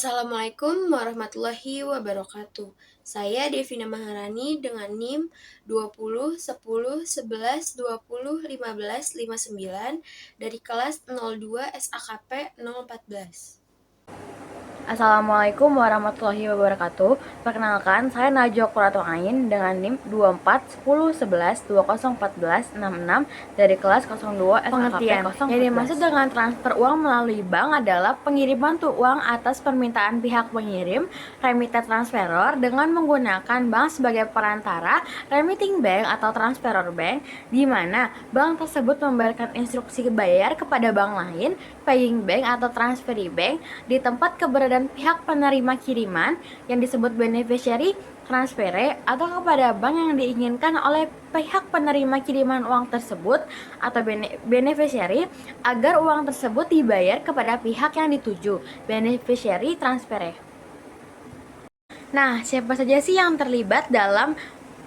Assalamualaikum warahmatullahi wabarakatuh. Saya Devina Maharani dengan NIM 20 10 11 20 15 59 dari kelas 02 SAKP 014. Assalamualaikum warahmatullahi wabarakatuh. Perkenalkan, saya Najwa Quratul Ain dengan NIM 24 10 11 20 14 66 dari kelas 02 SKP 014. Pengertian yang dimaksud dengan transfer uang melalui bank adalah pengiriman uang atas permintaan pihak pengirim, remitter transferor dengan menggunakan bank sebagai perantara, remitting bank atau transferor bank, di mana bank tersebut memberikan instruksi bayar kepada bank lain, paying bank atau transferee bank, di tempat keberadaan pihak penerima kiriman yang disebut beneficiary transfer atau kepada bank yang diinginkan oleh pihak penerima kiriman uang tersebut atau beneficiary agar uang tersebut dibayar kepada pihak yang dituju, beneficiary transfer. Nah, siapa saja sih yang terlibat dalam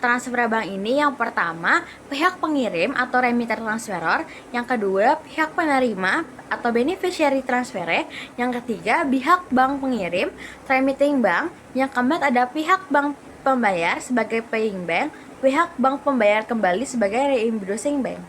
transfer bank ini? Yang pertama, pihak pengirim atau remitter transferor. Yang kedua, pihak penerima atau beneficiary transfer. Yang ketiga, pihak bank pengirim, remitting bank. Yang keempat, ada pihak bank pembayar sebagai paying bank, pihak bank pembayar kembali sebagai reimbursing bank.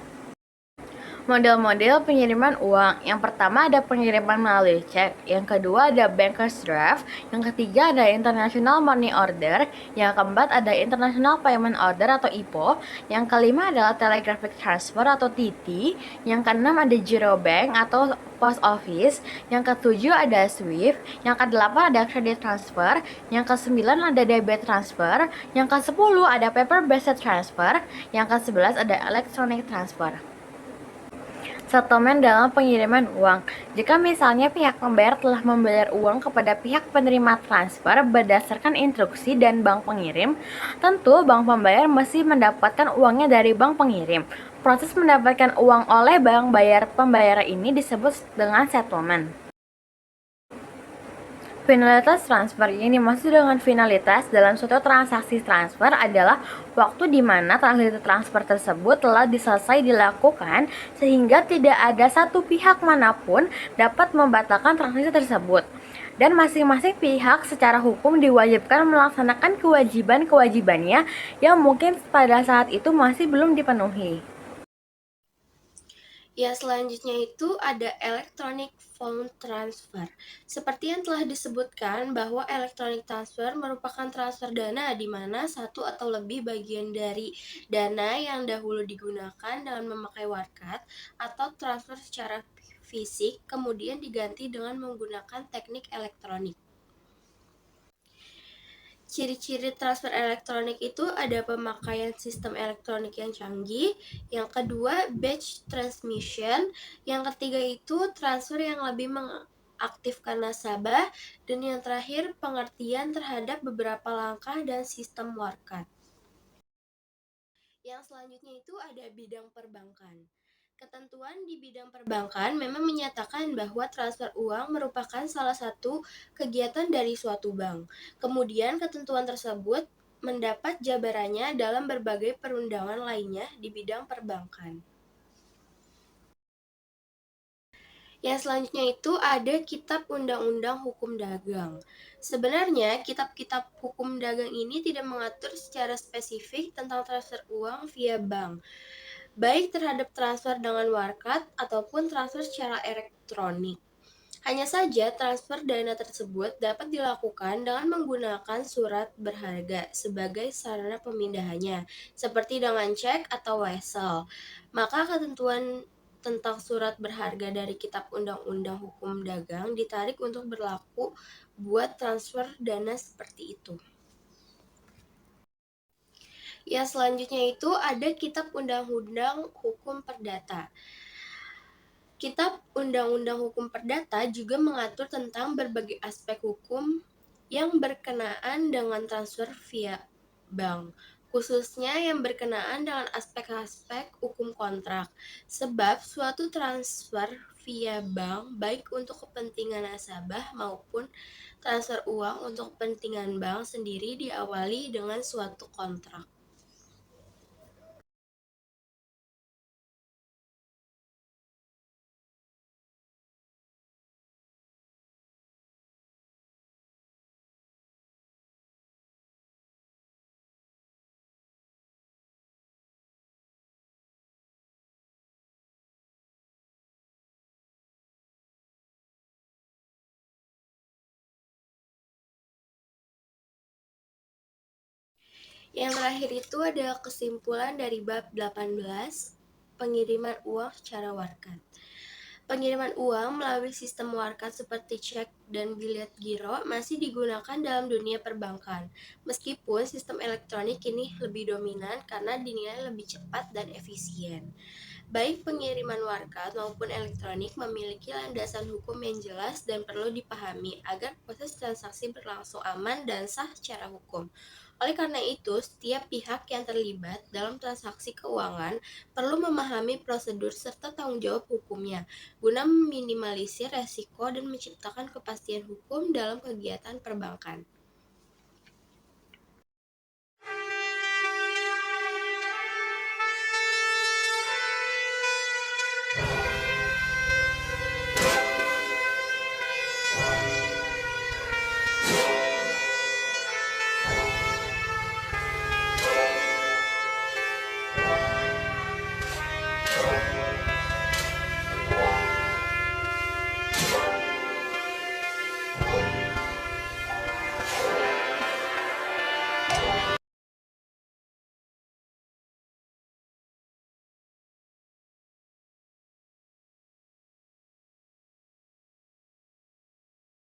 Model-model pengiriman uang. Yang pertama ada pengiriman melalui cek, yang kedua ada banker's draft, yang ketiga ada international money order, yang keempat ada international payment order atau IPO, yang kelima adalah telegraphic transfer atau TT, yang keenam ada giro bank atau post office, yang ketujuh ada SWIFT, yang kedelapan ada credit transfer, yang kesembilan ada debit transfer, yang kesepuluh ada paper based transfer, yang kesebelas ada electronic transfer. Settlement dalam pengiriman uang. Jika misalnya pihak pembayar telah membayar uang kepada pihak penerima transfer berdasarkan instruksi dan bank pengirim, tentu bank pembayar mesti mendapatkan uangnya dari bank pengirim. Proses mendapatkan uang oleh bank pembayar ini disebut dengan settlement. Finalitas transfer yang dimaksud dengan finalitas dalam suatu transaksi transfer adalah waktu di mana transaksi transfer tersebut telah selesai dilakukan sehingga tidak ada satu pihak manapun dapat membatalkan transaksi tersebut. Dan masing-masing pihak secara hukum diwajibkan melaksanakan kewajiban-kewajibannya yang mungkin pada saat itu masih belum dipenuhi. Ya, selanjutnya itu ada electronic fund transfer. Seperti yang telah disebutkan bahwa electronic transfer merupakan transfer dana di mana satu atau lebih bagian dari dana yang dahulu digunakan dengan memakai warkat atau transfer secara fisik kemudian diganti dengan menggunakan teknik elektronik. Ciri-ciri transfer elektronik itu ada pemakaian sistem elektronik yang canggih, yang kedua batch transmission, yang ketiga itu transfer yang lebih mengaktifkan nasabah, dan yang terakhir pengertian terhadap beberapa langkah dan sistem warkat. Yang selanjutnya itu ada bidang perbankan. Ketentuan di bidang perbankan memang menyatakan bahwa transfer uang merupakan salah satu kegiatan dari suatu bank. Kemudian ketentuan tersebut mendapat jabarannya dalam berbagai perundangan lainnya di bidang perbankan. Yang selanjutnya itu ada Kitab Undang-Undang Hukum Dagang. Sebenarnya kitab-kitab hukum dagang ini tidak mengatur secara spesifik tentang transfer uang via bank, baik terhadap transfer dengan warkat ataupun transfer secara elektronik. Hanya saja transfer dana tersebut dapat dilakukan dengan menggunakan surat berharga sebagai sarana pemindahannya, seperti dengan cek atau wesel. Maka ketentuan tentang surat berharga dari Kitab Undang-Undang Hukum Dagang ditarik untuk berlaku buat transfer dana seperti itu. Ya, selanjutnya itu ada Kitab Undang-Undang Hukum Perdata. Kitab Undang-Undang Hukum Perdata juga mengatur tentang berbagai aspek hukum yang berkenaan dengan transfer via bank, khususnya yang berkenaan dengan aspek-aspek hukum kontrak. Sebab suatu transfer via bank baik untuk kepentingan nasabah maupun transfer uang untuk kepentingan bank sendiri diawali dengan suatu kontrak. Yang terakhir itu ada kesimpulan dari bab 18, pengiriman uang secara warkat. Pengiriman uang melalui sistem warkat seperti cek dan bilet giro masih digunakan dalam dunia perbankan, meskipun sistem elektronik kini lebih dominan karena dinilai lebih cepat dan efisien. Baik pengiriman warkat maupun elektronik memiliki landasan hukum yang jelas dan perlu dipahami agar proses transaksi berlangsung aman dan sah secara hukum. Oleh karena itu, setiap pihak yang terlibat dalam transaksi keuangan perlu memahami prosedur serta tanggung jawab hukumnya, guna meminimalisir resiko dan menciptakan kepastian hukum dalam kegiatan perbankan.